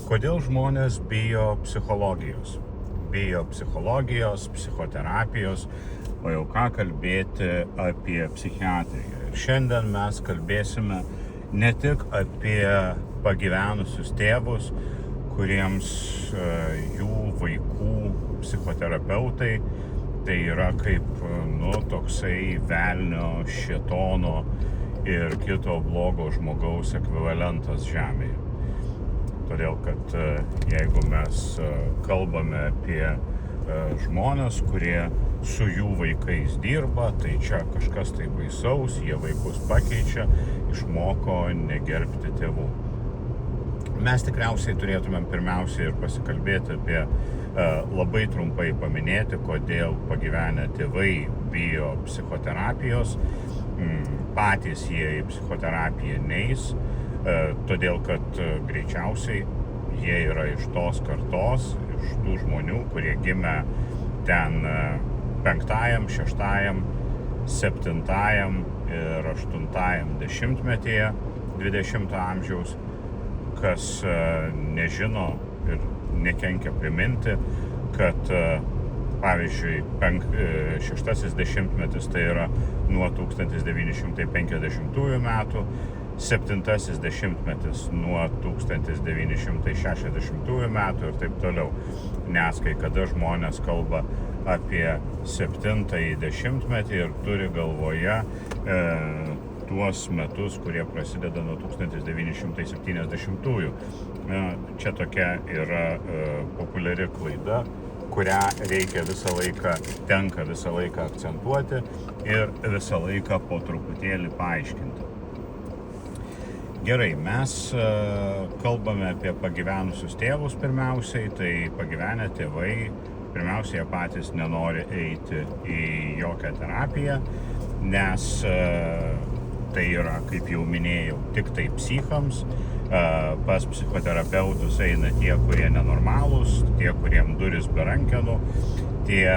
Kodėl žmonės bijo psichologijos? Bijo psichologijos, psichoterapijos, o jau ką kalbėti apie psichiatriją. Ir šiandien mes kalbėsime ne tik apie pagyvenusius tėvus, kuriems jų vaikų psichoterapeutai tai yra kaip toksai velnio, šėtono ir kito blogo žmogaus ekvivalentas žemėje. Todėl, kad jeigu mes kalbame apie žmonės, kurie su jų vaikais dirba, tai čia kažkas tai baisaus, jie vaikus pakeičia, išmoko negerbti tėvų. Mes tikriausiai turėtumėm pirmiausiai ir pasikalbėti apie, labai trumpai paminėti, kodėl pagyvenę tėvai bijo psichoterapijos, patys jie į psichoterapiją neis, todėl kad greičiausiai jie yra iš tos kartos, iš tų žmonių, kurie gimė ten 5., 6., 7. ir 8. dešimtmetyje 20 amžiaus, kas nežino ir nekenkia priminti, kad pavyzdžiui 6. dešimtmetis tai yra nuo 1950 metų, 7. dešimtmetis nuo 1960 metų ir taip toliau. Nes kai kada žmonės kalba apie 7. dešimtmetį ir turi galvoje tuos metus, kurie prasideda nuo 1970-ųjų. Čia tokia yra populiari klaida, kurią reikia tenka visą laiką akcentuoti ir visą laiką po truputėlį paaiškinti. Gerai, mes kalbame apie pagyvenusius tėvus pirmiausiai, tai pagyvenę tėvai pirmiausiai patys nenori eiti į jokią terapiją, nes tai yra, kaip jau minėjau, tik tai psichams. Pas psichoterapeutus eina tie, kurie nenormalūs, tie, kuriem duris be rankenų, tie,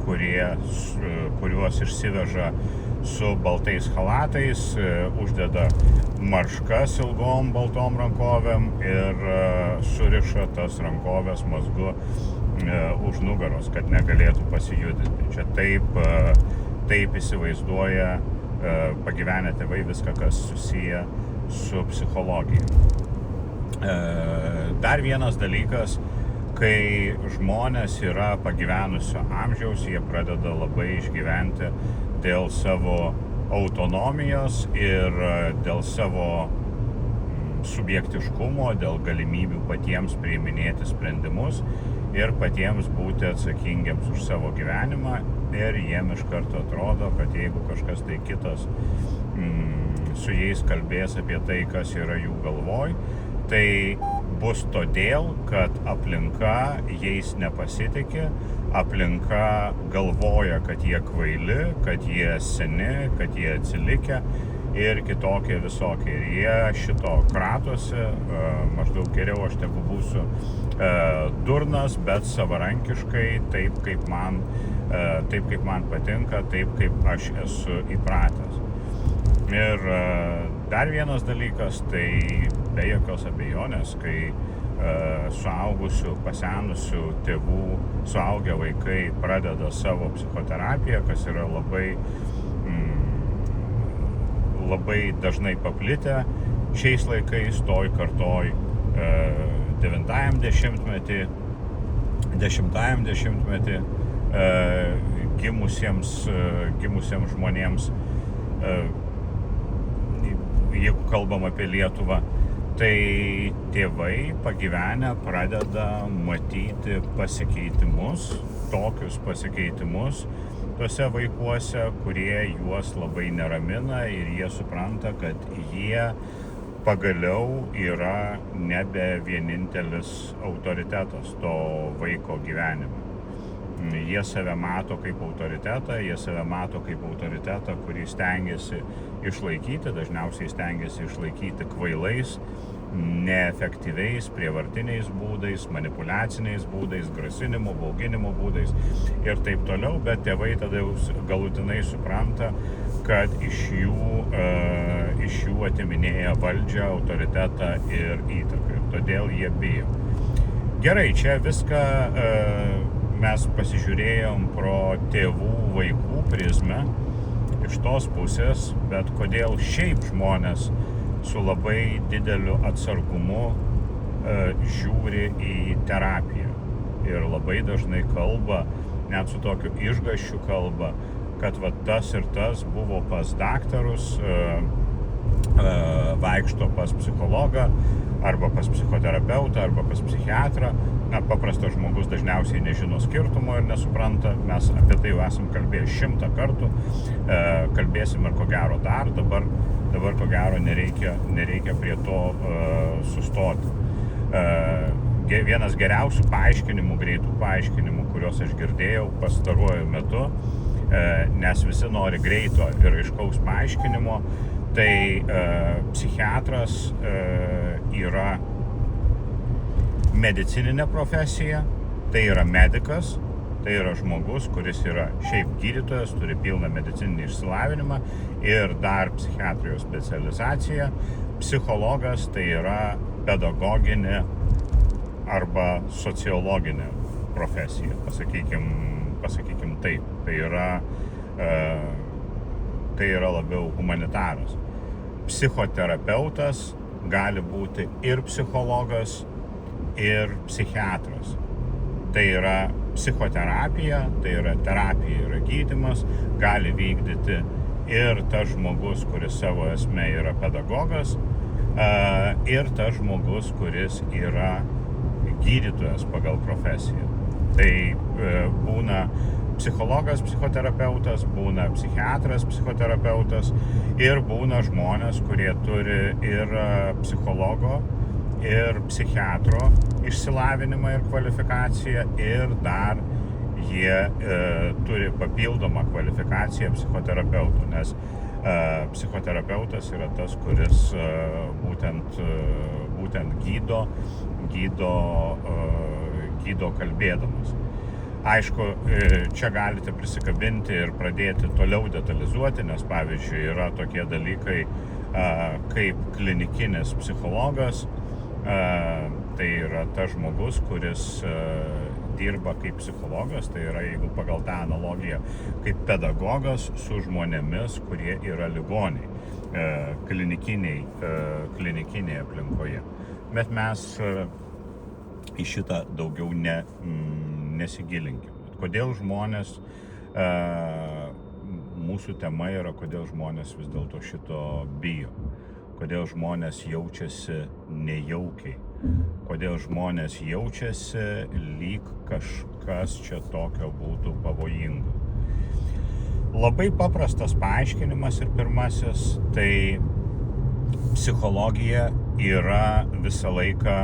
kuriuos išsiveža su baltais chalatais, uždeda marškas ilgom baltom rankovėm ir suriša tas rankovės mazgu už nugaros, kad negalėtų pasijudinti. Čia taip įsivaizduoja pagyvenę tėvai viską, kas susiję su psichologija. Dar vienas dalykas, kai žmonės yra pagyvenusio amžiaus, jie pradeda labai išgyventi dėl savo autonomijos ir dėl savo subjektiškumo, dėl galimybių patiems priiminėti sprendimus ir patiems būti atsakingiams už savo gyvenimą, ir jiem iš karto atrodo, kad jeigu kažkas tai kitas su jais kalbės apie tai, kas yra jų galvoj, tai bus todėl, kad aplinka jais nepasitiki, aplinka galvoja, kad jie kvaili, kad jie seni, kad jie atsilikę ir kitokie visokie. Ir jie šito kratosi, maždaug geriau aš tegu būsiu durnas, bet savarankiškai, taip kaip man patinka, taip kaip aš esu įpratęs. Ir dar vienas dalykas, tai be jokios abejonės, kai suaugusių, pasenusių tėvų, suaugę vaikai pradeda savo psichoterapiją, kas yra labai dažnai paplitę šiais laikais, toj kartoj 9. dešimtmetį, 10. dešimtmetį gimusiems žmonėms, jeigu kalbam apie Lietuvą, tai tėvai pagyvenę pradeda matyti pasikeitimus, tokius pasikeitimus tuose vaikuose, kurie juos labai neramina ir jie supranta, kad jie pagaliau yra nebe vienintelis autoritetas to vaiko gyvenime. Jie save mato kaip autoritetą, kurį stengiasi išlaikyti, dažniausiai stengiasi išlaikyti kvailais, neefektyviais, prievartiniais būdais, manipuliaciniais būdais, grasinimo, bauginimo būdais ir taip toliau, bet tėvai tada jau galutinai supranta, kad iš jų atiminėja valdžią, autoritetą ir įtaką. Ir todėl jie bijo. Gerai, čia viską mes pasižiūrėjom pro tėvų, vaikų prizmę iš tos pusės, bet kodėl šiaip žmonės su labai dideliu atsargumu žiūri į terapiją ir labai dažnai kalba, net su tokiu išgąsčiu kalba, kad va tas ir tas buvo pas daktarus, vaikšto pas psichologą, arba pas psichoterapeutą, arba pas psichiatrą. Na, paprastas žmogus dažniausiai nežino skirtumo ir nesupranta. Mes apie tai jau esam kalbėję 100 kartų. Kalbėsim ir ko gero dar. Dabar ko gero nereikia prie to sustoti. Vienas geriausių paaiškinimų, greitų paaiškinimų, kuriuos aš girdėjau pastaruoju metu, nes visi nori greito ir aiškaus paaiškinimo, tai psichiatras yra medicininė profesija, tai yra medikas, tai yra žmogus, kuris yra šiaip gydytojas, turi pilną medicininį išsilavinimą ir dar psichiatrijos specializaciją. Psichologas tai yra pedagoginė arba sociologinė profesija, pasakykim taip. Tai yra labiau humanitaras. Psichoterapeutas gali būti ir psichologas, ir psichiatras. Tai yra psichoterapija, tai yra terapija, yra gydymas, gali vykdyti ir tas žmogus, kuris savo esme yra pedagogas, ir tas žmogus, kuris yra gydytojas pagal profesiją. Tai būna psichologas, psichoterapeutas, būna psichiatras, psichoterapeutas ir būna žmonės, kurie turi ir psichologo, ir psichiatro išsilavinimą ir kvalifikaciją ir dar jie turi papildomą kvalifikaciją psichoterapeutų, nes psichoterapeutas yra tas, kuris būtent gydo kalbėdamas. Aišku, čia galite prisikabinti ir pradėti toliau detalizuoti, nes pavyzdžiui yra tokie dalykai kaip klinikinis psichologas, tai yra tas žmogus, kuris dirba kaip psichologas, tai yra, jeigu pagal tą analogiją, kaip pedagogas su žmonėmis, kurie yra ligoniai, klinikinėje aplinkoje. Bet mes į šitą daugiau nesigilinkim. Kodėl žmonės, mūsų tema yra, kodėl žmonės vis dėlto šito bijo. Kodėl žmonės jaučiasi nejaukiai. Kodėl žmonės jaučiasi lyg kažkas čia tokio būtų pavojingo. Labai paprastas paaiškinimas ir pirmasis, tai psichologija yra visą laiką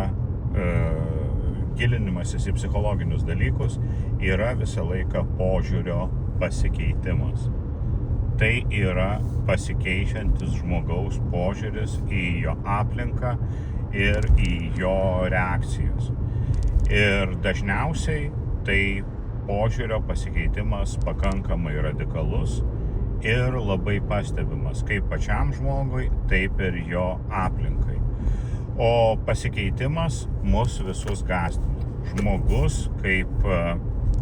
gilinimasis į psichologinius dalykus, yra visą laiką požiūrio pasikeitimas. Tai yra pasikeičiantis žmogaus požiūris į jo aplinką ir į jo reakcijas. Ir dažniausiai tai požiūrio pasikeitimas pakankamai radikalus ir labai pastebimas kaip pačiam žmogui, taip ir jo aplinkai. O pasikeitimas mus visus gąsdina. Žmogus kaip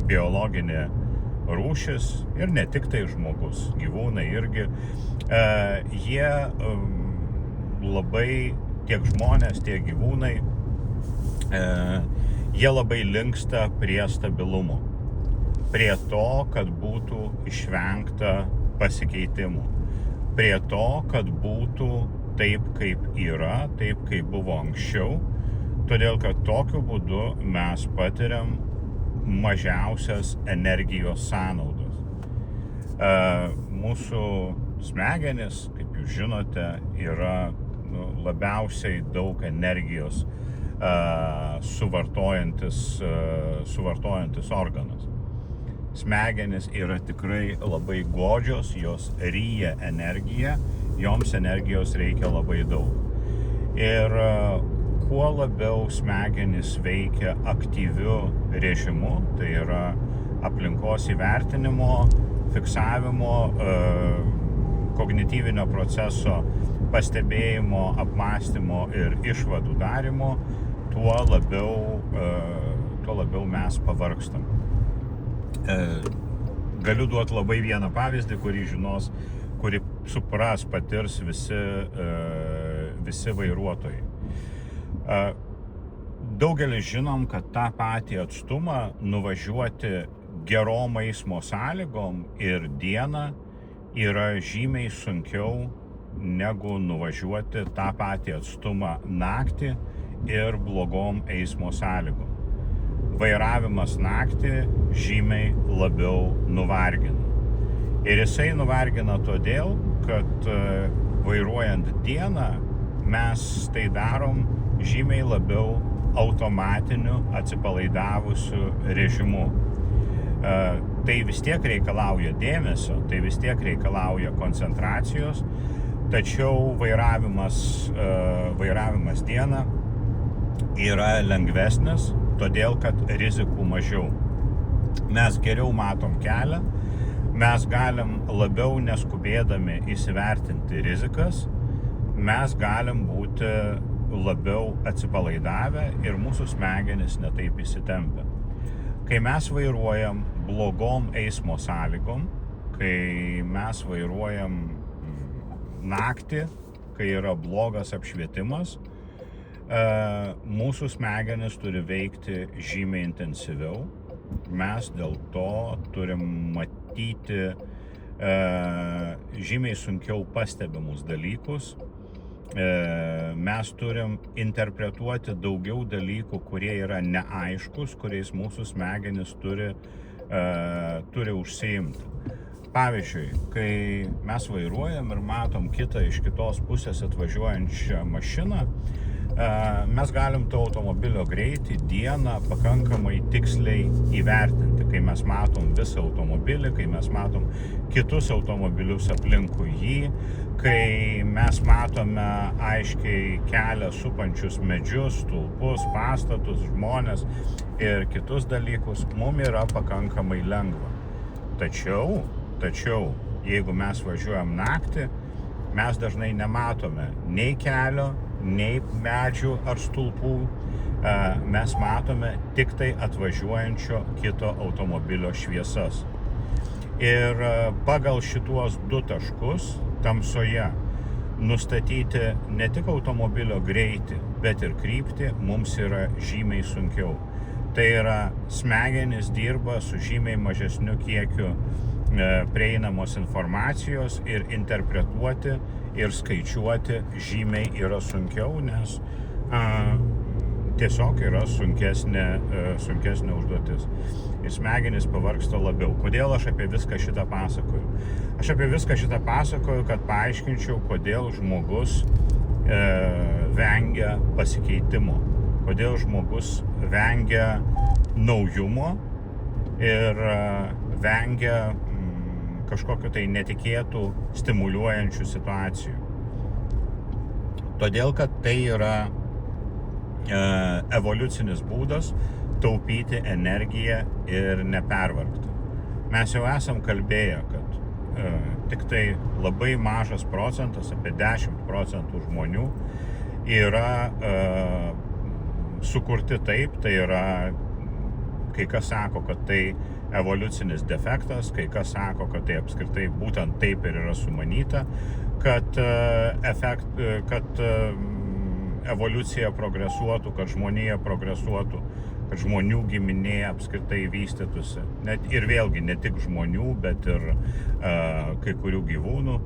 biologinė rūšis ir ne tik tai žmogus, gyvūnai irgi, jie labai, tiek žmonės, tiek gyvūnai, jie labai linksta prie stabilumo, prie to, kad būtų išvengta pasikeitimų, prie to, kad būtų taip, kaip yra, taip, kaip buvo anksčiau, todėl, kad tokiu būdu mes patiriam mažiausias energijos sąnaudas. Mūsų smegenys, kaip jūs žinote, yra labiausiai daug energijos suvartojantis organas. Smegenys yra tikrai labai godžios, jos ryja energiją, joms energijos reikia labai daug. Ir kuo labiau smegenys veikia aktyviu režimu, tai yra aplinkos įvertinimo, fiksavimo, kognityvinio proceso pastebėjimo, apmąstymo ir išvadų darimo, tuo labiau mes pavargstam. Galiu duoti labai vieną pavyzdį, kurį supras, patirs visi vairuotojai. Daugelis žinom, kad tą patį atstumą nuvažiuoti gerom eismo sąlygom ir dieną yra žymiai sunkiau negu nuvažiuoti tą patį atstumą naktį ir blogom eismo sąlygom. Vairavimas naktį žymiai labiau nuvargina. Ir jisai nuvargina todėl, kad vairuojant dieną mes tai darom žymiai labiau automatiniu, atsipalaidavusiu režimu. Tai vis tiek reikalauja dėmesio, tai vis tiek reikalauja koncentracijos, tačiau vairavimas dieną yra lengvesnis, todėl kad rizikų mažiau. Mes geriau matom kelią, mes galim labiau neskubėdami įsivertinti rizikas, mes galim būti labiau atsipalaidavę ir mūsų smegenys netaip įsitempia. Kai mes vairuojam blogom eismo sąlygom, kai mes vairuojam naktį, kai yra blogas apšvietimas, mūsų smegenys turi veikti žymiai intensyviau. Mes dėl to turim matyti žymiai sunkiau pastebimus dalykus. Mes turim interpretuoti daugiau dalykų, kurie yra neaiškus, kuriais mūsų smegenys turi užsiimti. Pavyzdžiui, kai mes vairuojam ir matom kitą iš kitos pusės atvažiuojančią mašiną, mes galim to automobilio greitį dieną pakankamai tiksliai įvertinti, kai mes matom visą automobilį, kai mes matom kitus automobilius aplinkui jį, kai mes matome aiškiai kelią supančius medžius, stulpus, pastatus, žmones ir kitus dalykus, mums yra pakankamai lengva. Tačiau, jeigu mes važiuojam naktį, mes dažnai nematome nei kelio, nei medžių ar stulpų, mes matome tik tai atvažiuojančio kito automobilio šviesas. Ir pagal šituos 2 taškus tamsoje nustatyti ne tik automobilio greitį, bet ir kryptį mums yra žymiai sunkiau. Tai yra, smegenys dirba su žymiai mažesniu kiekiu prieinamos informacijos ir interpretuoti ir skaičiuoti žymiai yra sunkiau, nes tiesiog yra sunkesnė užduotis. Ir smegenys pavargsta labiau. Kodėl aš apie viską šitą pasakoju? Aš apie viską šitą pasakoju, kad paaiškinčiau, kodėl žmogus vengia pasikeitimo, kodėl žmogus vengia naujumo ir vengia kažkokiu tai netikėtų, stimuliuojančių situacijų. Todėl, kad tai yra evoliucinis būdas taupyti energiją ir nepervargti. Mes jau esam kalbėję, kad tik tai labai mažas procentas, apie 10% žmonių yra sukurti taip, tai yra, kai kas sako, kad tai evoliucinis defektas, kai kas sako, kad tai apskritai būtent taip ir yra sumanyta, kad evoliucija progresuotų, kad žmonija progresuotų, kad žmonių giminė apskritai vystytųsi. Ir vėlgi ne tik žmonių, bet ir kai kurių gyvūnų.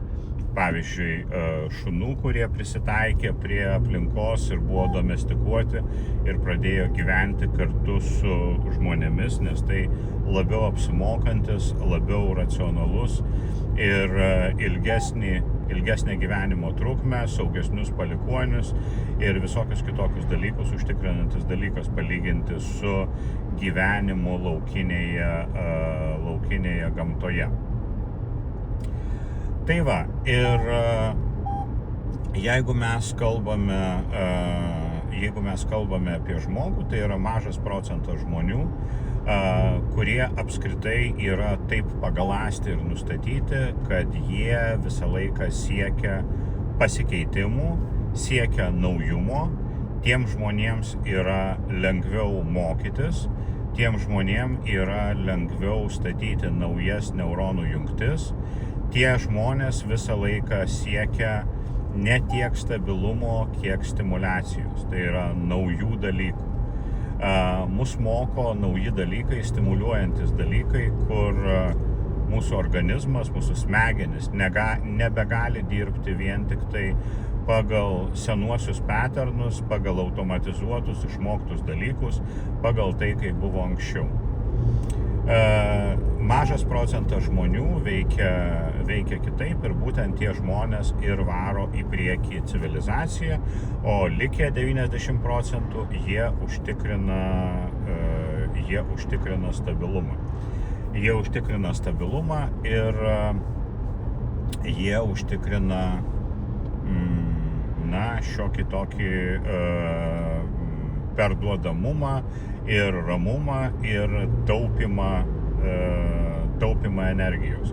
Pavyzdžiui, šunų, kurie prisitaikė prie aplinkos ir buvo domestikuoti ir pradėjo gyventi kartu su žmonėmis, nes tai labiau apsimokantis, labiau racionalus ir ilgesnė gyvenimo trukmę, saugesnius palikuonius ir visokius kitokius dalykus užtikrinantis dalykas palyginti su gyvenimu laukinėje gamtoje. Tai va, ir jeigu mes kalbame jeigu mes kalbame apie žmogų, tai yra mažas procentas žmonių, kurie apskritai yra taip pagalasti ir nustatyti, kad jie visą laiką siekia pasikeitimų, siekia naujumo. Tiem žmonėms yra lengviau mokytis, tiem žmonėms yra lengviau statyti naujas neuronų jungtis. Tie žmonės visą laiką siekia ne tiek stabilumo, kiek stimulacijos. Tai yra naujų dalykų. Mus moko nauji dalykai, stimuliuojantis dalykai, kur mūsų organizmas, mūsų smegenis nebegali dirbti vien tik tai pagal senuosius patternus, pagal automatizuotus, išmoktus dalykus, pagal tai, kaip buvo anksčiau. Mažas procentas žmonių veikia kitaip ir būtent tie žmonės ir varo į priekį civilizaciją, o likę 90 procentų jie užtikrina stabilumą. Jie užtikrina stabilumą ir jie užtikrina šiokį tokį perduodamumą ir ramumą ir taupimą energijos.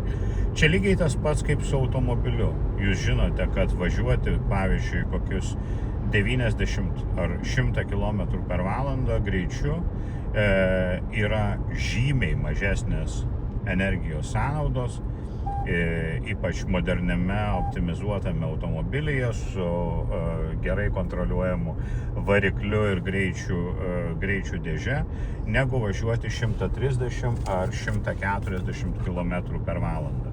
Čia lygiai tas pats kaip su automobiliu. Jūs žinote, kad važiuoti, pavyzdžiui, kokius 90 ar 100 km per valandą greičiu yra žymiai mažesnės energijos sąnaudos, ypač moderniame optimizuotame automobilyje su gerai kontroliuojamu varikliu ir greičių dėže, negu važiuoti 130 ar 140 km per valandą.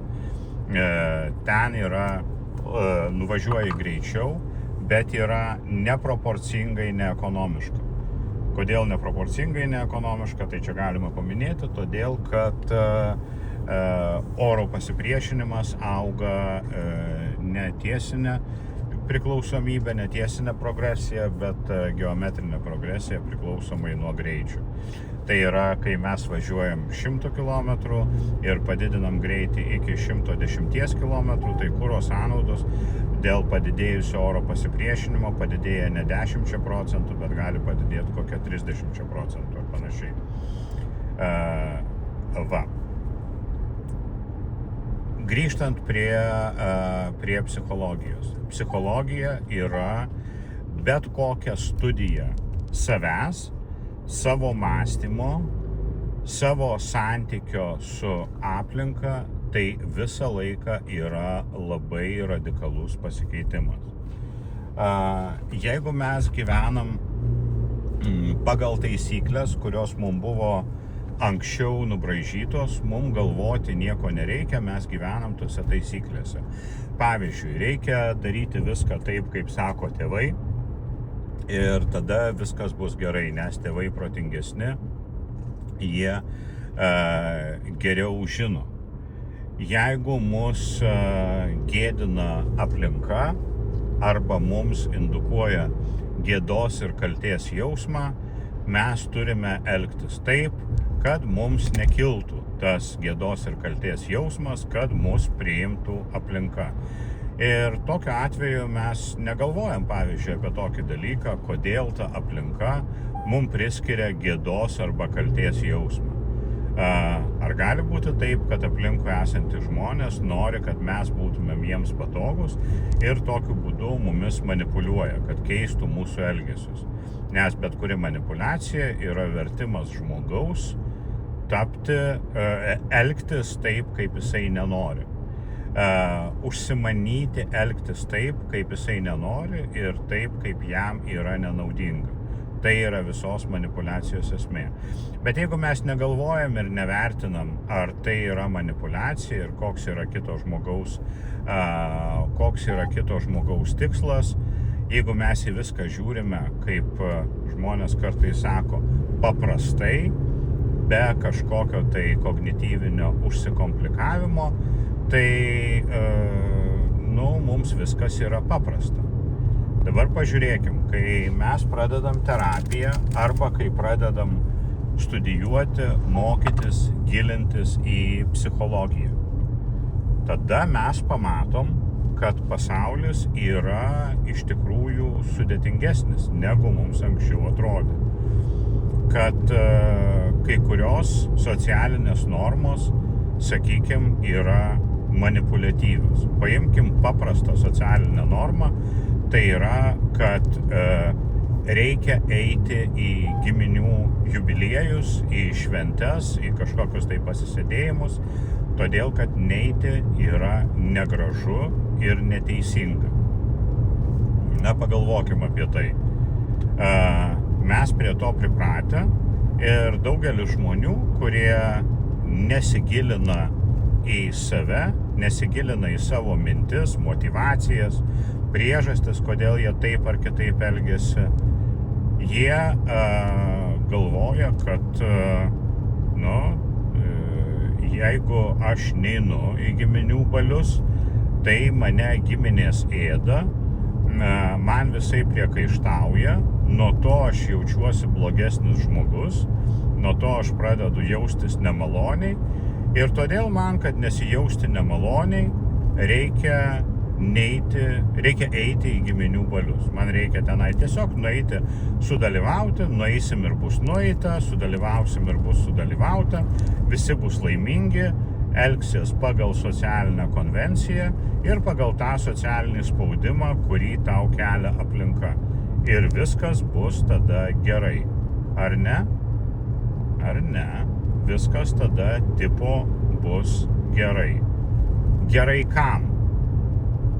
Ten yra, nuvažiuoji greičiau, bet yra neproporcingai neekonomiška. Kodėl neproporcingai neekonomiška, tai čia galima paminėti, todėl kad oro pasipriešinimas auga ne tiesinė priklausomybė, ne tiesinė progresija, bet geometrinė progresija priklausomai nuo greičių. Tai yra, kai mes važiuojam 100 km ir padidinam greitį iki 110 km, tai kuro sąnaudos dėl padidėjusio oro pasipriešinimo padidėja ne 10 procentų, bet gali padidėti kokią 30 procentų ar panašiai. Grįžtant prie psichologijos. Psichologija yra bet kokia studija savęs, savo mąstymo, savo santykio su aplinka, tai visą laiką yra labai radikalus pasikeitimas. Jeigu mes gyvenam pagal taisyklės, kurios mums buvo anksčiau nubraižytos, mums galvoti nieko nereikia, mes gyvenam tose taisyklėse. Pavyzdžiui, reikia daryti viską taip, kaip sako tėvai, ir tada viskas bus gerai, nes tėvai protingesni, jie geriau žino. Jeigu mus gėdina aplinka arba mums indukuoja gėdos ir kaltės jausmą, mes turime elgtis taip, kad mums nekiltų tas gėdos ir kaltės jausmas, kad mus priimtų aplinka. Ir tokiu atveju mes negalvojam, pavyzdžiui, apie tokį dalyką, kodėl ta aplinka mums priskiria gėdos arba kaltės jausmą. Ar gali būti taip, kad aplinkui esantys žmonės nori, kad mes būtumėm jiems patogus ir tokiu būdu mumis manipuliuoja, kad keistų mūsų elgesius. Nes bet kuri manipuliacija yra vertimas žmogaus elgtis taip, kaip jisai nenori. Užsimanyti elgtis taip, kaip jisai nenori ir taip, kaip jam yra nenaudinga. Tai yra visos manipuliacijos esmė. Bet jeigu mes negalvojam ir nevertinam, ar tai yra manipuliacija ir koks yra kito žmogaus tikslas, jeigu mes į viską žiūrime, kaip žmonės kartais sako, paprastai, be kažkokio tai kognityvinio užsikomplikavimo, tai mums viskas yra paprasta. Dabar pažiūrėkim, kai mes pradedam terapiją arba kai pradedam studijuoti, mokytis, gilintis į psichologiją, tada mes pamatom, kad pasaulis yra iš tikrųjų sudėtingesnis, negu mums anksčiau atrodė. Kad kai kurios socialinės normos, sakykime, yra manipuliatyvios. Paimkim paprastą socialinę normą, tai yra, kad reikia eiti į giminių jubiliejus, į šventes, į kažkokius tai pasisėdėjimus, todėl kad neiti yra negražu ir neteisinga. Na, pagalvokim apie tai. Mes prie to pripratę ir daugelis žmonių, kurie nesigilina į save, nesigilina į savo mintis, motyvacijas, priežastis, kodėl jie taip ar kitaip elgiasi, jie galvoja, kad jeigu aš neinu į giminių balius, tai mane giminės ėda, man visai priekaištauja, nuo to aš jaučiuosi blogesnis žmogus, nuo to aš pradedu jaustis nemaloniai ir todėl man, kad nesijausti nemaloniai, reikia eiti į giminių balius. Man reikia tenai tiesiog nueiti, sudalyvauti, nueisim ir bus nueita, sudalyvausim ir bus sudalyvauta, visi bus laimingi, elgsis pagal socialinę konvenciją ir pagal tą socialinį spaudimą, kurį tau kelia aplinka. Ir viskas bus tada gerai. Ar ne? Ar ne? Viskas tada tipo bus gerai. Gerai kam?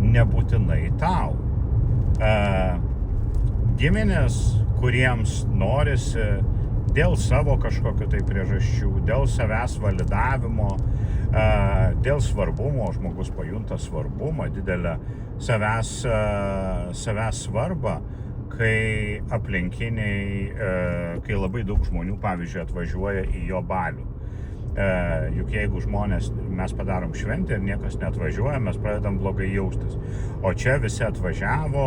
Nebūtinai tau. Giminės, kuriems norisi dėl savo kažkokių tai priežasčių, dėl savęs validavimo, dėl svarbumo, žmogus pajunta svarbumą, didelę savęs svarbą, kai aplinkiniai, kai labai daug žmonių, pavyzdžiui, atvažiuoja į jo balių. Juk jeigu mes padarom šventę ir niekas neatvažiuoja, mes pradedam blogai jaustis. O čia visi atvažiavo,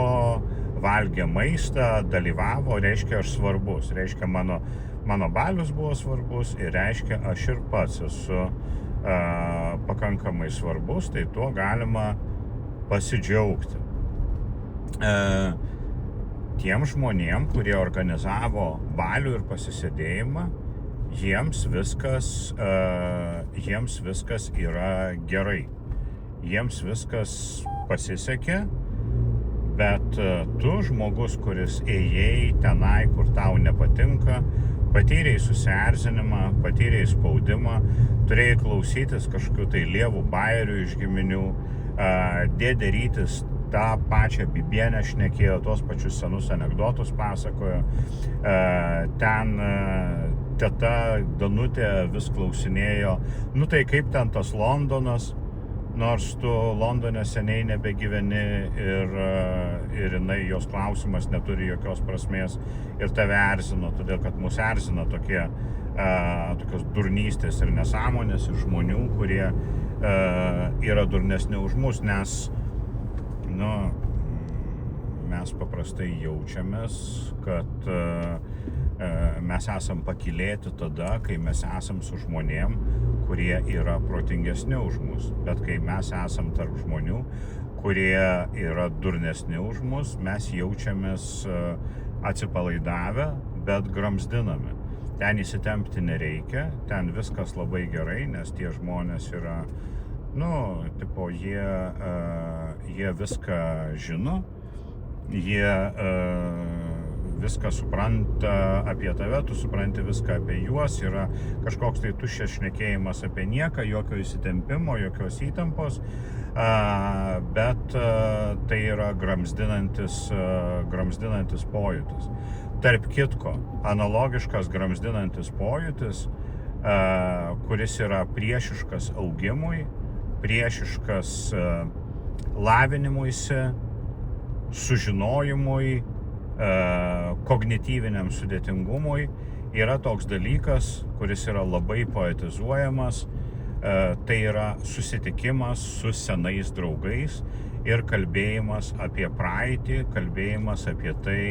valgė maistą, dalyvavo, reiškia aš svarbus, reiškia mano balius buvo svarbus ir reiškia aš ir pats esu pakankamai svarbus, tai tuo galima pasidžiaugti. Tiem žmonėm, kurie organizavo balių ir pasisėdėjimą, jiems viskas yra gerai. Jiems viskas pasisekė, bet tu, žmogus, kuris ėjai tenai, kur tau nepatinka, patyrei susierzinimą, patyrei spaudimą, turėjai klausytis kažkokių tai lievų bajerių iš giminių, dėdė Rytis tą pačią bibienę šnekėjo, tos pačius senus anekdotus pasakojo. Ten teta Danutė vis klausinėjo, tai kaip ten tas Londonas, nors tu Londone seniai nebegyveni ir jos klausimas neturi jokios prasmės ir tave erzino, todėl kad mus erzina tokios durnystės ir nesąmonės ir žmonių, kurie yra durnesni už mus, nes mes paprastai jaučiamės, kad mes esam pakylėti tada, kai mes esam su žmonėm, kurie yra protingesni už mus. Bet kai mes esam tarp žmonių, kurie yra durnesni už mus, mes jaučiamės atsipalaidavę, bet gramzdinami. Ten įsitempti nereikia, ten viskas labai gerai, nes tie žmonės yra jie viską žino, jie viską supranta apie tave, tu supranti viską apie juos, yra kažkoks tai tuščias šnekėjimas apie nieką, jokio įsitempimo, jokios įtampos, bet tai yra gramzdinantis pojūtis. Tarp kitko, analogiškas gramzdinantis pojūtis, kuris yra priešiškas augimui, priešiškas lavinimuisi, sužinojimui, kognityviniam sudėtingumui, yra toks dalykas, kuris yra labai poetizuojamas, tai yra susitikimas su senais draugais ir kalbėjimas apie praeitį, kalbėjimas apie tai,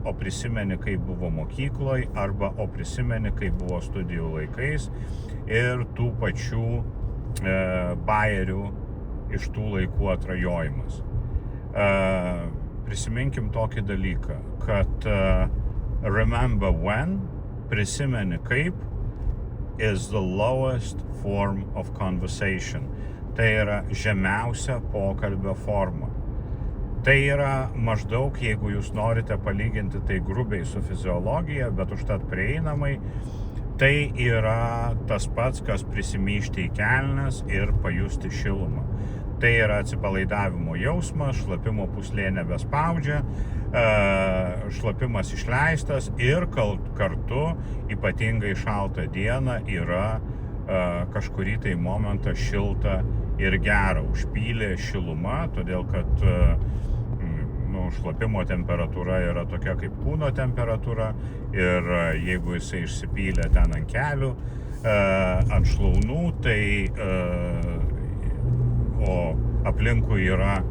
o prisimeni, kaip buvo mokykloj, arba o prisimeni, kaip buvo studijų laikais ir tų pačių bajerių iš tų laikų atrajojimas. Prisiminkim tokį dalyką, kad remember when, prisimeni kaip, is the lowest form of conversation. Tai yra žemiausia pokalbio forma. Tai yra maždaug, jeigu jūs norite palyginti tai grubiai su fiziologija, bet užtat prieinamai, tai yra tas pats, kas prisimyžti į kelnes ir pajusti šilumą. Tai yra atsipalaidavimo jausmas, šlapimo pūslė nebespaudžia, šlapimas išleistas ir kartu ypatingai šaltą dieną yra kažkurį tai momentą šilta ir gera, užpylė šiluma, todėl kad šlapimo temperatūra yra tokia kaip kūno temperatūra ir jeigu jisai išsipylė ten ant kelių, ant šlaunų, tai o aplinkui yra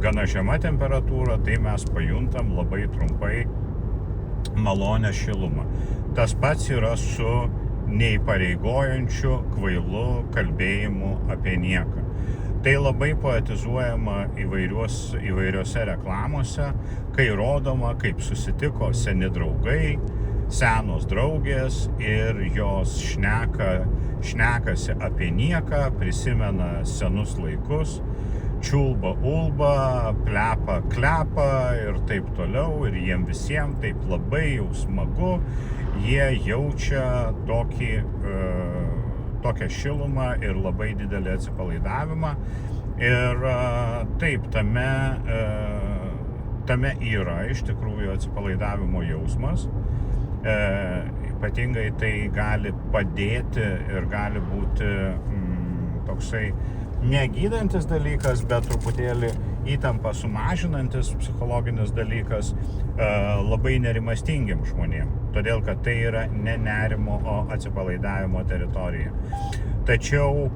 gana žema temperatūra, tai mes pajuntam labai trumpai malonę šilumą. Tas pats yra su neįpareigojančiu kvailu kalbėjimu apie nieką. Tai labai poetizuojama įvairiose reklamose, kai rodoma, kaip susitiko seni draugai, senos draugės ir jos šnekasi apie nieką, prisimena senus laikus, čiulba ulba, plepa klepa ir taip toliau, ir jiem visiems taip labai jau smagu, jie jaučia tokią šilumą ir labai didelį atsipalaidavimą. Ir taip, tame yra iš tikrųjų atsipalaidavimo jausmas. Ypatingai tai gali padėti ir gali būti toksai negydantis dalykas, bet truputėlį įtampą sumažinantis psichologinis dalykas labai nerimastingiem žmonėm. Todėl, kad tai yra ne nerimo, o atsipalaidavimo teritorija. Tačiau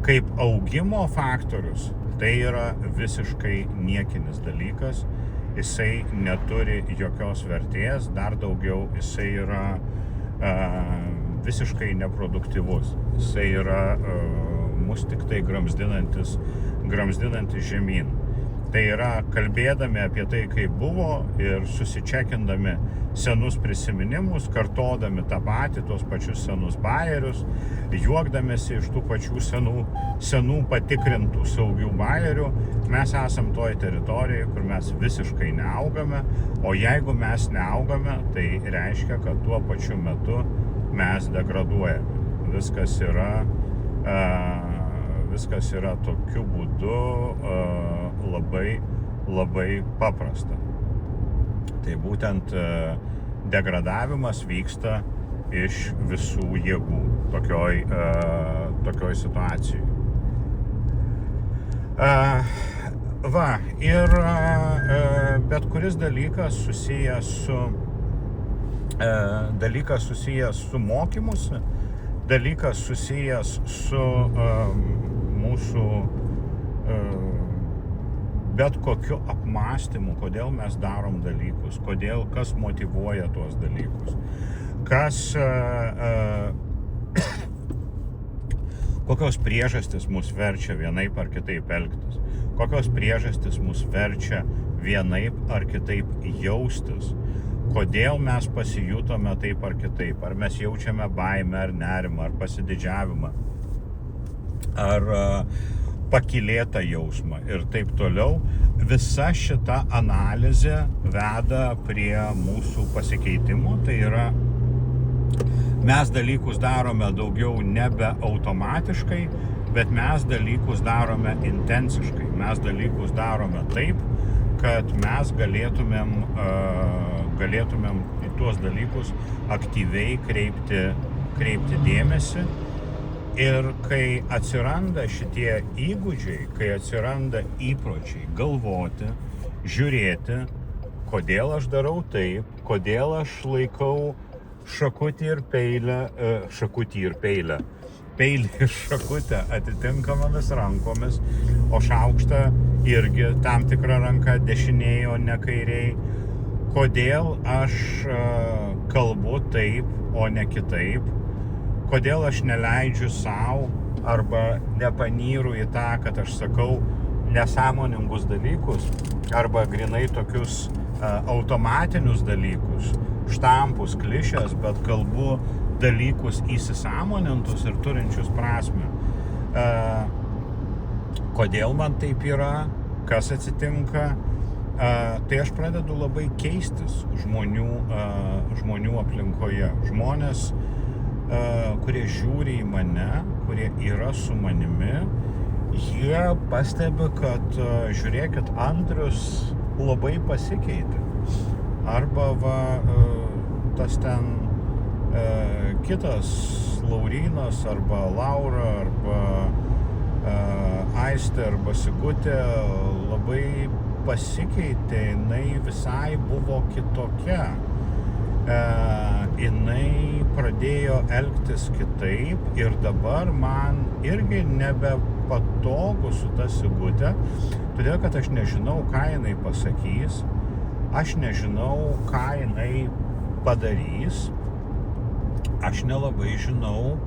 kaip augimo faktorius, tai yra visiškai niekinis dalykas. Jisai neturi jokios vertės, dar daugiau jisai yra visiškai neproduktyvus. Jisai yra mus tik tai gramzdinantis žemyn. Tai yra kalbėdami apie tai, kaip buvo ir susičekindami senus prisiminimus, kartodami tą patį, tuos pačius senus bajerius, juokdamėsi iš tų pačių senų patikrintų saugių bajerių, mes esam toj teritorijai, kur mes visiškai neaugame, o jeigu mes neaugame, tai reiškia, kad tuo pačiu metu mes degraduojame. Viskas yra tokiu būdu labai, labai paprasta. Tai būtent degradavimas vyksta iš visų jėgų tokioj situacijoj. Ir bet kuris dalykas susijęs su mokymusi, dalykas susijęs su mūsų bet kokiu apmąstymu, kodėl mes darom dalykus, kas motyvuoja tuos dalykus, kokios priežastys mus verčia vienaip ar kitaip elgtis, kokios priežastys mus verčia vienaip ar kitaip jaustis, kodėl mes pasijutome taip ar kitaip, ar mes jaučiame baimę ar nerimą, ar pasididžiavimą, ar pakylėtą jausmą ir taip toliau. Visa šita analizė veda prie mūsų pasikeitimų. Tai yra, mes dalykus darome daugiau nebe automatiškai, bet mes dalykus darome intensiškai. Mes dalykus darome taip, kad mes galėtumėm į tuos dalykus aktyviai kreipti dėmesį. Ir kai atsiranda šitie įgūdžiai, kai atsiranda įpročiai galvoti, žiūrėti, kodėl aš darau taip, kodėl aš laikau šakutį ir peilį ir šakutę atitinkamomis rankomis, o šaukštą irgi tam tikrą ranką dešinėj, o ne kairėj. Kodėl aš kalbu taip, o ne kitaip. Kodėl aš neleidžiu savo arba nepanyru į tą, kad aš sakau nesąmoningus dalykus, arba grinai tokius automatinius dalykus, štampus, klišės, bet kalbu dalykus įsisąmonintus ir turinčius prasmę. Kodėl man taip yra, kas atsitinka, tai aš pradedu labai keistis žmonių aplinkoje. Žmonės, kurie žiūri į mane, kurie yra su manimi, jie pastebi, kad žiūrėkit, Andrius labai pasikeitė. Arba tas ten kitas Laurynas, arba Laura, arba Aistė, arba Sigutė labai pasikeitė, jinai visai buvo kitokia. Jinai pradėjo elgtis kitaip ir dabar man irgi nebepatogu su ta Sigutė, todėl kad aš nežinau, ką jinai pasakys, aš nežinau, ką jinai padarys, aš nelabai žinau,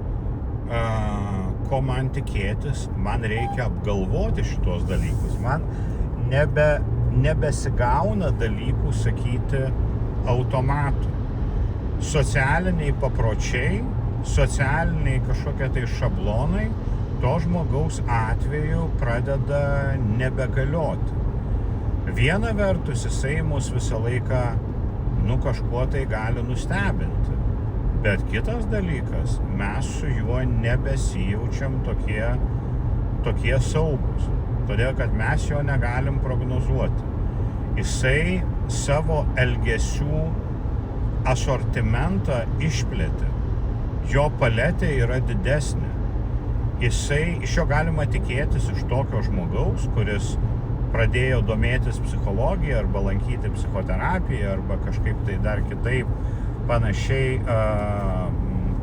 ko man tikėtis, man reikia apgalvoti šitos dalykus, man nebesigauna dalykų sakyti automatu. Socialiniai papročiai, socialiniai kažkokie tai šablonai to žmogaus atveju pradeda nebegalioti. Viena vertus jisai mus visą laiką kažkuo tai gali nustebinti. Bet kitas dalykas, mes su juo nebesijaučiam tokie saugus. Todėl, kad mes jo negalim prognozuoti. Jisai savo elgesių asortimentą išplėtė. Jo paletė yra didesnė. Iš jo galima tikėtis iš tokio žmogaus, kuris pradėjo domėtis psichologija arba lankyti psichoterapiją arba kažkaip tai dar kitaip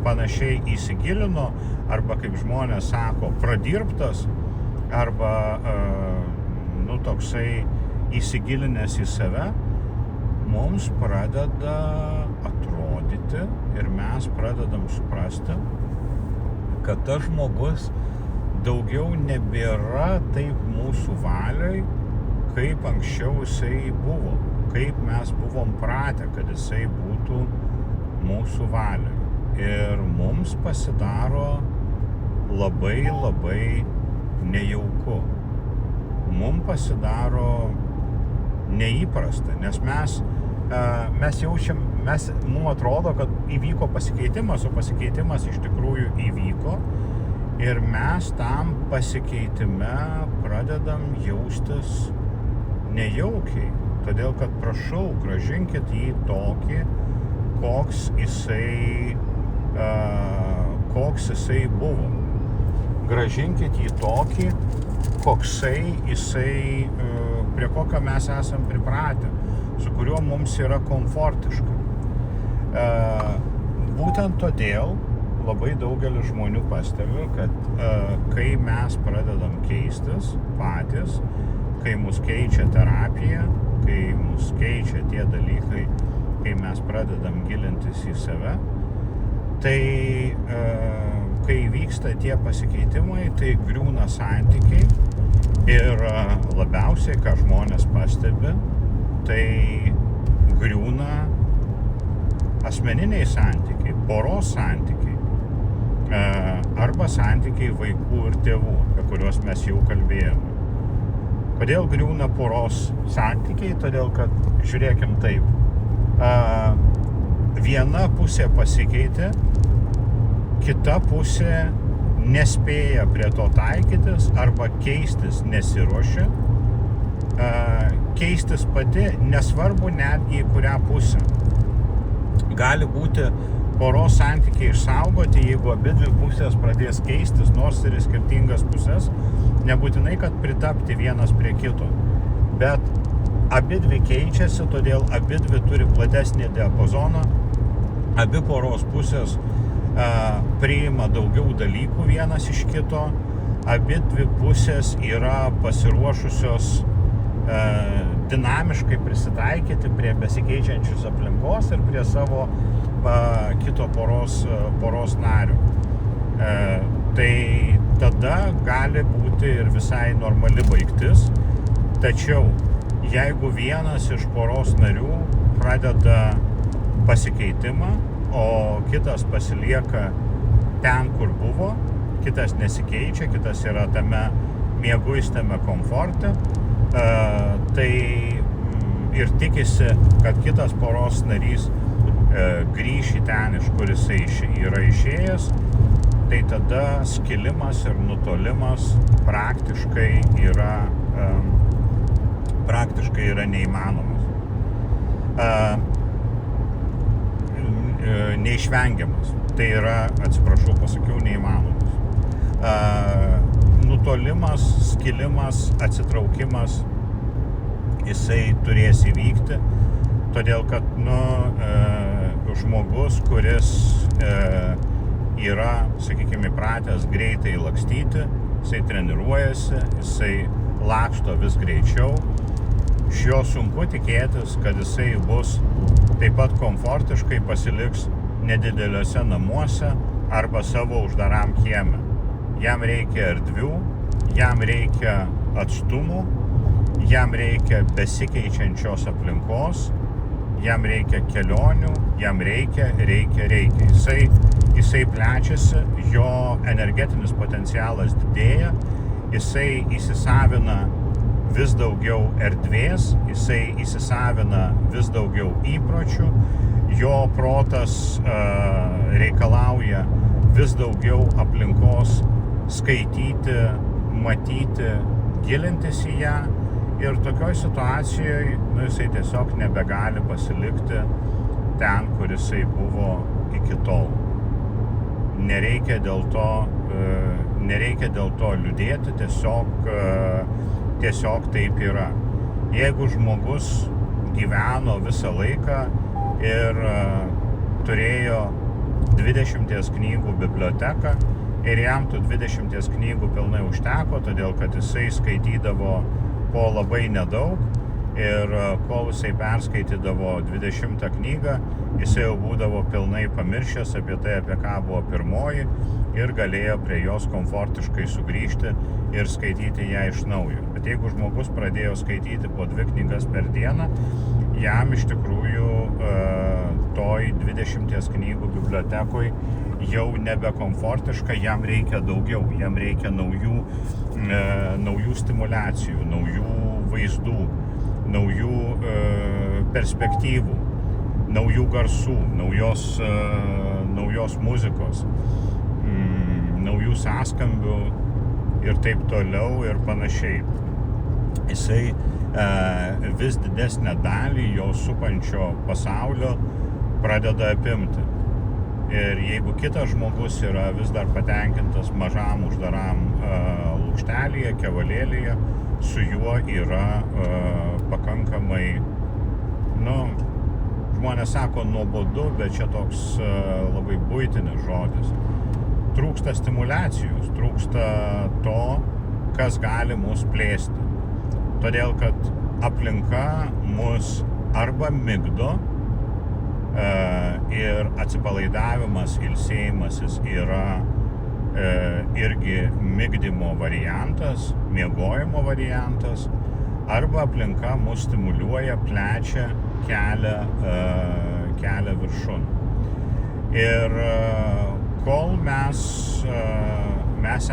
panašiai įsigilino, arba kaip žmonės sako, pradirbtas, arba toksai įsigilinęs į save, mums pradeda atrodyti ir mes pradedam suprasti, kad tas žmogus daugiau nebėra taip mūsų valioj, kaip anksčiau jisai buvo, kaip mes buvom pratę, kad jisai būtų mūsų valioj. Ir mums pasidaro labai nejauku. Mums pasidaro neįprasta, nes mes jaučiam, mums atrodo, kad įvyko pasikeitimas, o pasikeitimas iš tikrųjų įvyko ir mes tam pasikeitime pradedam jaustis nejaukiai. Todėl, kad prašau, grąžinkit jį tokį, koks jisai buvo. Grąžinkit jį tokį, koksai jisai, prie kokio mes esam pripratę, su kuriuo mums yra komfortiška. Būtent todėl labai daugelis žmonių pastebi, kad kai mes pradedam keistis patys, kai mus keičia terapija, kai mus keičia tie dalykai, kai mes pradedam gilintis į save, tai kai vyksta tie pasikeitimai, tai griūna santykiai ir labiausiai, ką žmonės pastebi, tai griūna asmeniniai santykiai, poros santykiai, arba santykiai vaikų ir tėvų, apie kuriuos mes jau kalbėjome. Kodėl griūna poros santykiai? Todėl, kad, žiūrėkim taip, viena pusė pasikeitė, kita pusė nespėja prie to taikytis arba keistis nesiruošia, keistis pati, nesvarbu netgi į kurią pusę. Gali būti poros santykiai išsaugoti, jeigu abidvi pusės pradės keistis, nors ir į skirtingas pusės, nebūtinai, kad pritapti vienas prie kito, bet abidvi keičiasi, todėl abidvi turi platesnį diapazoną, abi poros pusės priima daugiau dalykų vienas iš kito, abidvi pusės yra pasiruošusios dinamiškai prisitaikyti prie besikeičiančios aplinkos ir prie savo kito poros narių. Tai tada gali būti ir visai normali baigtis. Tačiau jeigu vienas iš poros narių pradeda pasikeitimą, o kitas pasilieka ten, kur buvo, kitas nesikeičia, kitas yra tame mieguistame komforte, tai ir tikisi, kad kitas poros narys grįš į ten, iš kur jisai yra išėjęs, tai tada skilimas ir nutolimas praktiškai yra neįmanomas. Neišvengiamas. Tai yra, atsiprašau, pasakiau, neįmanomas. Nutolimas, skilimas, atsitraukimas, jisai turės įvykti, todėl kad žmogus, kuris yra, sakykime, įpratęs greitai lakstyti, jisai treniruojasi, jisai laksto vis greičiau, iš jo sunku tikėtis, kad jisai bus taip pat komfortiškai pasiliks nedideliuose namuose arba savo uždaram kieme. Jam reikia erdvių, jam reikia atstumų, jam reikia besikeičiančios aplinkos, jam reikia kelionių, jam reikia. Jisai plečiasi, jo energetinis potencialas didėja, jisai įsisavina vis daugiau erdvės, jisai įsisavina vis daugiau įpročių, jo protas reikalauja vis daugiau aplinkos skaityti, matyti, gilintis į ją. Ir tokioj situacijoje jisai tiesiog nebegali pasilikti ten, kur jisai buvo iki tol. Nereikia dėl to liūdėti, tiesiog taip yra. Jeigu žmogus gyveno visą laiką ir turėjo 20 knygų biblioteką ir jam tų 20 knygų pilnai užteko, todėl kad jisai skaitydavo po labai nedaug ir kol jisai perskaitydavo 20 knygą, jisai jau būdavo pilnai pamiršęs apie tai, apie ką buvo pirmoji ir galėjo prie jos komfortiškai sugrįžti ir skaityti ją iš naujo. Bet jeigu žmogus pradėjo skaityti po 2 knygas per dieną, jam iš tikrųjų toj 20 knygų bibliotekoj jau nebekomfortiška, jam reikia daugiau, jam reikia naujų stimulacijų, naujų vaizdų, naujų perspektyvų, naujų garsų, naujos muzikos, naujų sąskambių ir taip toliau ir panašiai. Jisai vis didesnę dalį jo supančio pasaulio pradeda apimti. Ir jeigu kitas žmogus yra vis dar patenkintas mažam uždaram lukštelėje, kevalėlėje, su juo yra pakankamai, žmonės sako nuobodu, bet čia toks labai buitinis žodis. Trūksta stimulacijos, trūksta to, kas gali mus plėsti. Todėl, kad aplinka mus arba migdo, ir atsipalaidavimas, ilsėjimasis yra irgi migdymo variantas, miegojimo variantas, arba aplinka mus stimuliuoja, plečia, kelia viršun. Ir kol mes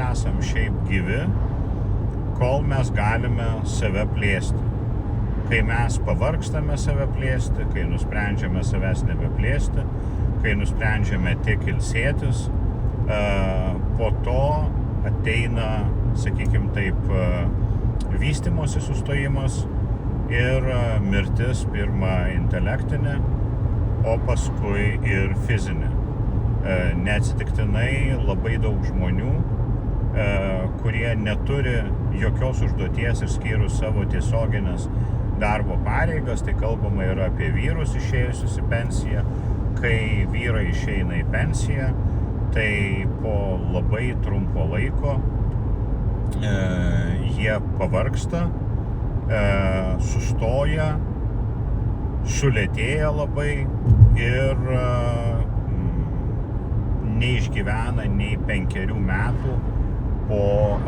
esam šiaip gyvi, kol mes galime save plėsti. Kai mes pavargstame save plėsti, kai nusprendžiame savęs nebeplėsti, kai nusprendžiame tik ilsėtis, po to ateina, sakykime taip, vystymosi sustojimas ir mirtis pirma intelektinė, o paskui ir fizinė. Neatsitiktinai labai daug žmonių, kurie neturi jokios užduoties išskyrus savo tiesioginės darbo pareigas, tai kalbama yra apie vyrus išėjusius į pensiją. Kai vyrai išeina į pensiją, tai po labai trumpo laiko jie pavargsta, sustoja, sulėtėja labai ir neišgyvena nei 5 metų po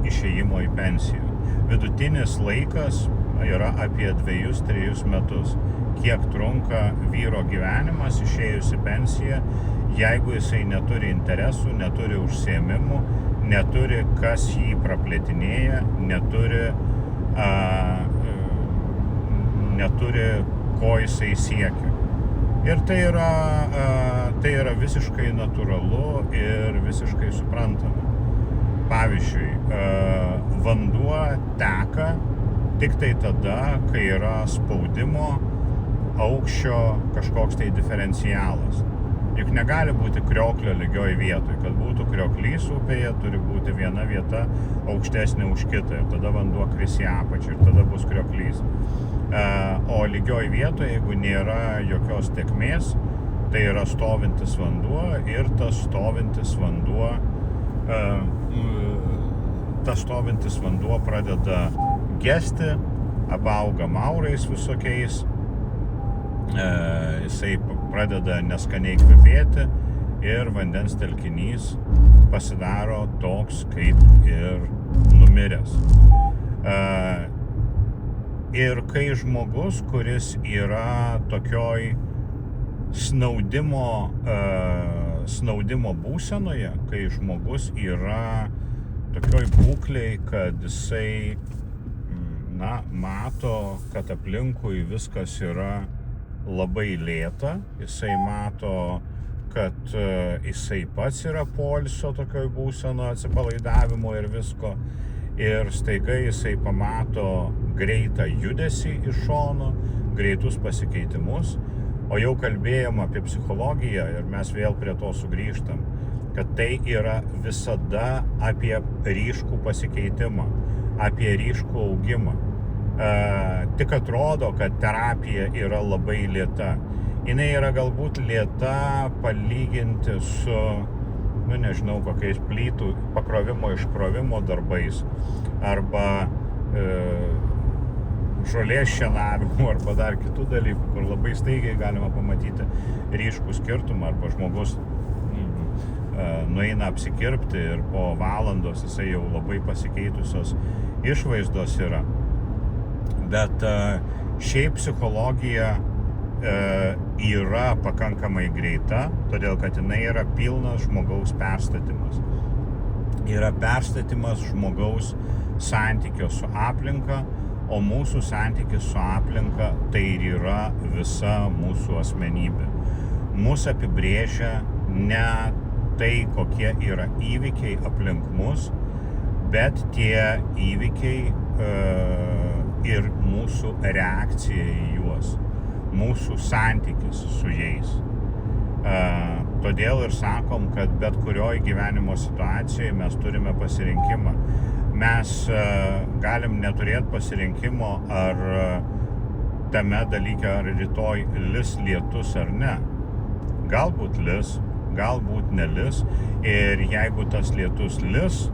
išėjimo į pensiją. Vidutinis laikas yra apie 2-3 metus, kiek trunka vyro gyvenimas išėjus į pensiją, jeigu jisai neturi interesų, neturi užsiėmimų, neturi kas jį praplėtinėja, neturi ko jisai siekia. Ir tai yra visiškai natūralu ir visiškai suprantama. Pavyzdžiui, vanduo teka tik tai tada, kai yra spaudimo aukščio kažkoks tai diferencialas. Juk negali būti krioklio lygioj vietoj. Kad būtų krioklys upėje, turi būti viena vieta aukštesnė už kitą. Ir tada vanduo kris į apačią ir tada bus krioklys. O lygioj vietoje, jeigu nėra jokios tėkmės, tai yra stovintis vanduo ir tas stovintis vanduo pradeda gesti, apauga maurais visokiais, jisai pradeda neskaniai kvepėti ir vandens telkinys pasidaro toks kaip ir numiręs. Ir kai žmogus, kuris yra tokioj snaudimo būsenoje, kai žmogus yra tokioj būklėj, kad jisai mato, kad aplinkui viskas yra labai lėta, jisai mato, kad jisai pats yra poilsio tokioj būseno, atsipalaidavimo ir visko, ir staiga jisai pamato greitą judesį iš šono, greitus pasikeitimus, o jau kalbėjom apie psichologiją ir mes vėl prie to sugrįžtam, kad tai yra visada apie ryškų pasikeitimą, apie ryškų augimą. Tik atrodo, kad terapija yra labai lėta. Jinai yra galbūt lėta palyginti su, nežinau, kokiais plytų pakrovimo iškrovimo darbais arba žolės šienavimu arba dar kitų dalykų, kur labai staigiai galima pamatyti ryškų skirtumą arba žmogus nueina apsikirpti ir po valandos jisai jau labai pasikeitusios išvaizdos yra. Bet šiaip psichologija yra pakankamai greita, todėl kad jinai yra pilnas žmogaus perstatymas. Yra perstatymas žmogaus santykio su aplinka, o mūsų santykis su aplinka tai ir yra visa mūsų asmenybė. Mūsų apibrėžia ne tai, kokie yra įvykiai aplink mus, bet tie įvykiai ir mūsų reakcija į juos, mūsų santykis su jais. Todėl ir sakom, kad bet kurioj gyvenimo situacijoje mes turime pasirinkimą. Mes galim neturėti pasirinkimo, ar tame dalyke, ar rytoj lis lietus ar ne. Galbūt lis, galbūt nelis. Ir jeigu tas lietus lis,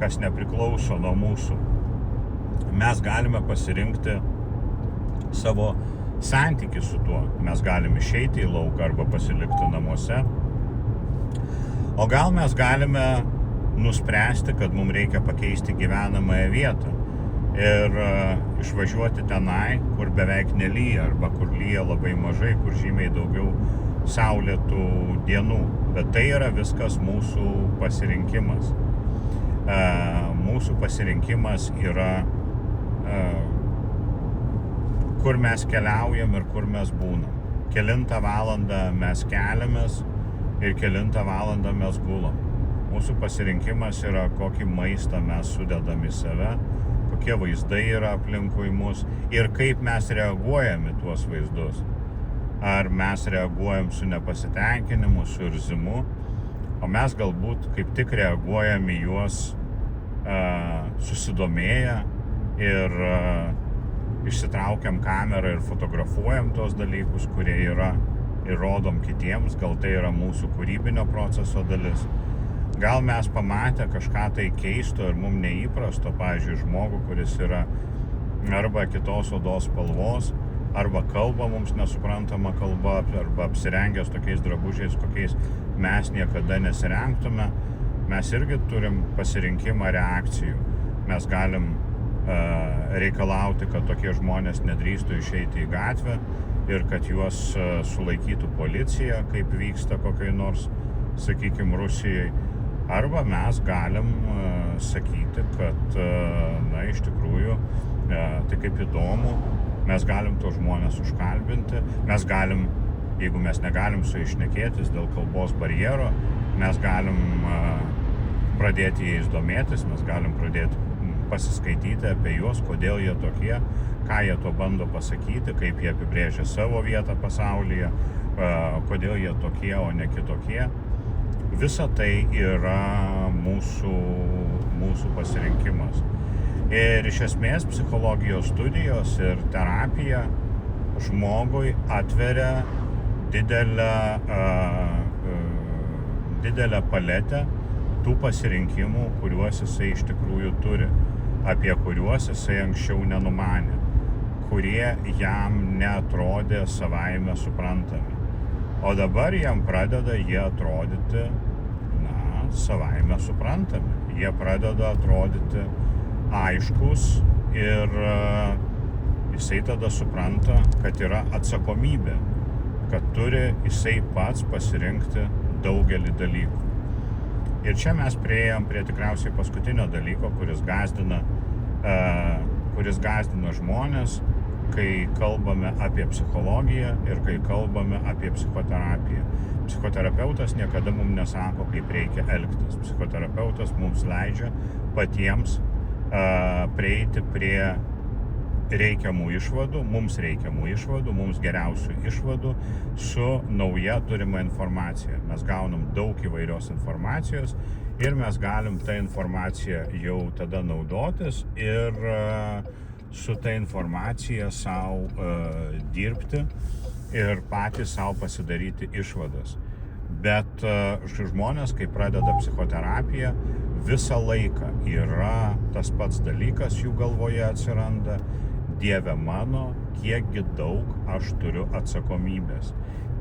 kas nepriklauso nuo mūsų, mes galime pasirinkti savo santykį su tuo. Mes galime išeiti į lauką arba pasilikti namuose. O gal mes galime nuspręsti, kad mums reikia pakeisti gyvenamąją vietą ir išvažiuoti tenai, kur beveik nelyja arba kur lyja labai mažai, kur žymiai daugiau saulėtų dienų. Bet tai yra viskas mūsų pasirinkimas. Mūsų pasirinkimas yra kur mes keliaujam ir kur mes būnam. Kelintą valandą mes keliamės ir kelintą valandą mes gulam. Mūsų pasirinkimas yra, kokį maistą mes sudedam į save, kokie vaizdai yra aplinkui mus ir kaip mes reaguojam į tuos vaizdus. Ar mes reaguojam su nepasitenkinimu, su irzimu, o mes galbūt kaip tik reaguojam į juos susidomėję ir išsitraukiam kamerą ir fotografuojam tos dalykus, kurie yra, ir rodom kitiems. Gal tai yra mūsų kūrybinio proceso dalis. Gal mes pamatę kažką tai keisto ir mums neįprasto, pavyzdžiui, žmogų, kuris yra arba kitos odos spalvos, arba kalba mums nesuprantama kalba, arba apsirengęs tokiais drabužiais, kokiais mes niekada nesirengtume. mes irgi turim pasirinkimą reakcijų. Mes galim reikalauti, kad tokie žmonės nedrįstų išeiti į gatvę ir kad juos sulaikytų policija, kaip vyksta kokiai nors, sakykime, Rusijai. Arba mes galim sakyti, kad, iš tikrųjų, tai kaip įdomu, mes galim tos žmonės užkalbinti, mes galim, jeigu mes negalim su jais šnekėtis dėl kalbos barjero, mes galim pradėti jais domėtis, mes galim pradėti pasiskaityti apie juos, kodėl jie tokie, ką jie to bando pasakyti, kaip jie apibrėžia savo vietą pasaulyje, kodėl jie tokie, o ne kitokie. Visa tai yra mūsų pasirinkimas. Ir iš esmės psichologijos studijos ir terapija žmogui atveria didelę paletę tų pasirinkimų, kuriuos jisai iš tikrųjų turi, apie kuriuos jisai anksčiau nenumanė, kurie jam neatrodė savaime suprantami. O dabar jam pradeda jie atrodyti, savaime suprantami. Jie pradeda atrodyti aiškus ir jisai tada supranta, kad yra atsakomybė, kad turi jisai pats pasirinkti daugelį dalykų. Ir čia mes priėjom prie tikriausiai paskutinio dalyko, kuris gąsdina žmonės, kai kalbame apie psichologiją ir kai kalbame apie psichoterapiją. Psichoterapeutas niekada mums nesako, kaip reikia elgtis. Psichoterapeutas mums leidžia patiems prieiti prie reikiamų išvadų, mums geriausių išvadų su nauja turima informacija. Mes gaunam daug įvairios informacijos ir mes galim tą informaciją jau tada naudotis ir su tą informaciją savo dirbti ir patys savo pasidaryti išvadas. Bet žmonės, kai pradeda psichoterapiją, visą laiką yra tas pats dalykas jų galvoje atsiranda. Dieve mano, kiekgi daug aš turiu atsakomybės,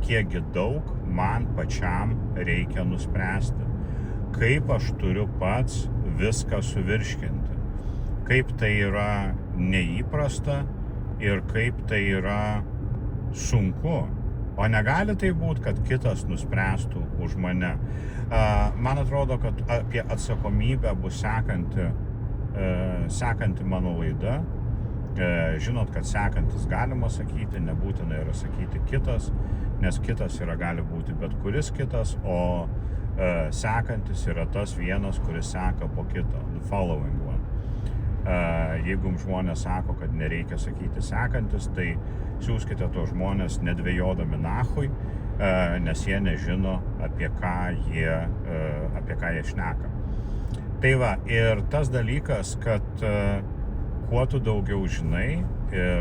kiekgi daug man pačiam reikia nuspręsti, kaip aš turiu pats viską suvirškinti, kaip tai yra neįprasta ir kaip tai yra sunku. O negali tai būti, kad kitas nuspręstų už mane. Man atrodo, kad apie atsakomybę bus sekanti mano laida. Žinot, kad sekantis galima sakyti, nebūtina yra sakyti kitas, nes kitas gali būti bet kuris kitas, o sekantis yra tas vienas, kuris seka po kito, the following one. Jeigu žmonės sako, kad nereikia sakyti sekantis, tai siųskite tos žmonės nedvejodami nachui, nes jie nežino, apie ką jie šneka. Tai va, ir tas dalykas, kad kuo tu daugiau žinai ir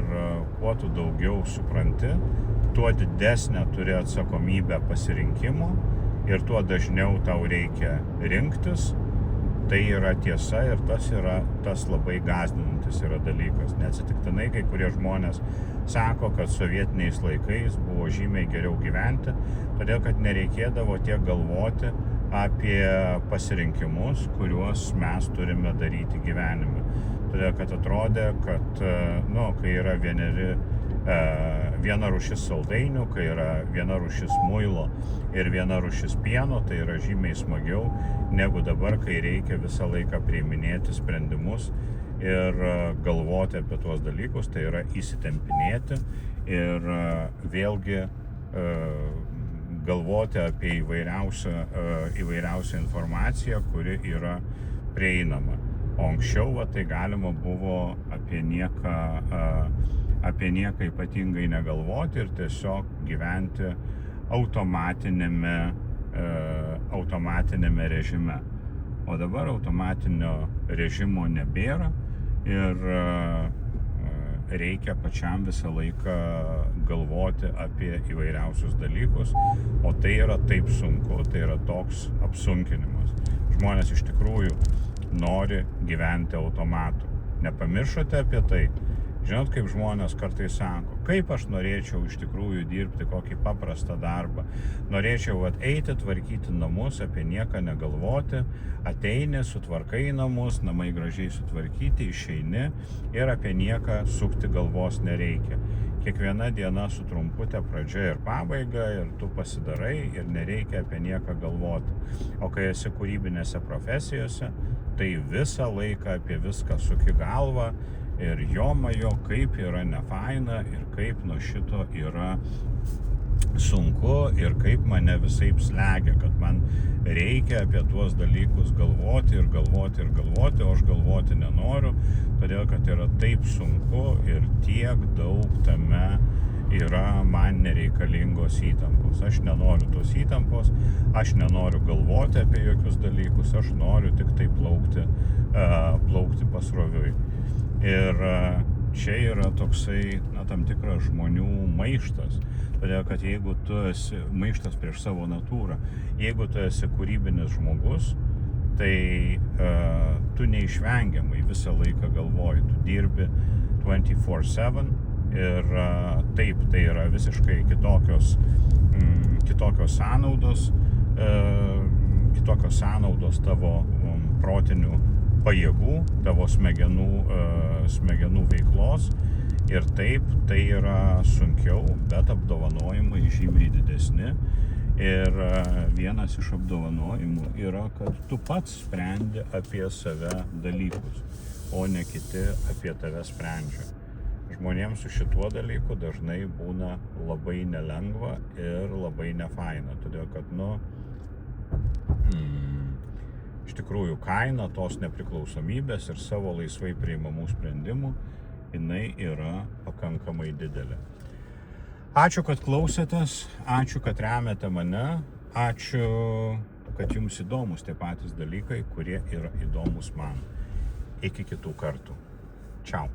kuo tu daugiau supranti, tuo didesnę turi atsakomybę pasirinkimo ir tuo dažniau tau reikia rinktis. Tai yra tiesa ir tas labai gąsdinantis yra dalykas. Neatsitiktinai kai kurie žmonės sako, kad sovietiniais laikais buvo žymiai geriau gyventi, todėl kad nereikėdavo tiek galvoti apie pasirinkimus, kuriuos mes turime daryti gyvenime. Todėl, kad atrodė, kad kai yra viena rūšis saldainių, kai yra viena rūšis muilo ir viena rūšis pieno, tai yra žymiai smagiau negu dabar, kai reikia visą laiką priiminėti sprendimus ir galvoti apie tuos dalykus, tai yra įsitempinėti ir vėlgi galvoti apie įvairiausią informaciją, kuri yra prieinama. O anksčiau tai galima buvo apie nieką ypatingai negalvoti ir tiesiog gyventi automatinėme režime. O dabar automatinio režimo nebėra ir reikia pačiam visą laiką galvoti apie įvairiausius dalykus, o tai yra taip sunku, tai yra toks apsunkinimas. Žmonės iš tikrųjų nori gyventi automatu. Nepamiršote apie tai? Žinot, kaip žmonės kartais sako, kaip aš norėčiau iš tikrųjų dirbti kokį paprastą darbą. Norėčiau eiti, tvarkyti namus, apie nieką negalvoti, ateini, sutvarkai namus, namai gražiai sutvarkyti, išeini ir apie nieką sukti galvos nereikia. Kiekviena diena su trumputė pradžia ir pabaiga ir tu pasidarai ir nereikia apie nieką galvoti. O kai esi kūrybinėse profesijose, tai visą laiką apie viską suki galvą ir jomajo, kaip yra nefaina ir kaip nuo šito yra sunku ir kaip mane visaip slegia, kad man reikia apie tuos dalykus galvoti ir galvoti ir galvoti, o aš galvoti nenoriu, todėl kad yra taip sunku ir tiek daug tame yra man nereikalingos įtampos. Aš nenoriu tos įtampos, aš nenoriu galvoti apie jokius dalykus, aš noriu tik tai plaukti pasroviui. Ir čia yra toksai, tam tikras žmonių maištas. Todėl, kad jeigu tu esi maištas prieš savo natūrą, jeigu tu esi kūrybinis žmogus, tai tu neišvengiamai visą laiką galvoji, tu dirbi 24/7 ir taip, tai yra visiškai kitokios sąnaudos tavo protinių pajėgų, tavo smegenų veiklos ir taip tai yra sunkiau, bet apdovanojimai žymiai didesni ir vienas iš apdovanojimų yra, kad tu pats sprendi apie save dalykus, o ne kiti apie tave sprendžia. Žmonėms su šituo dalyku dažnai būna labai nelengva ir labai nefaina, todėl kad, iš tikrųjų kaina tos nepriklausomybės ir savo laisvai priimamų sprendimų, jinai yra pakankamai didelė. Ačiū, kad klausėtės, ačiū, kad remiate mane, ačiū, kad jums įdomus tie patys dalykai, kurie yra įdomus man. Iki kitų kartų. Čiau.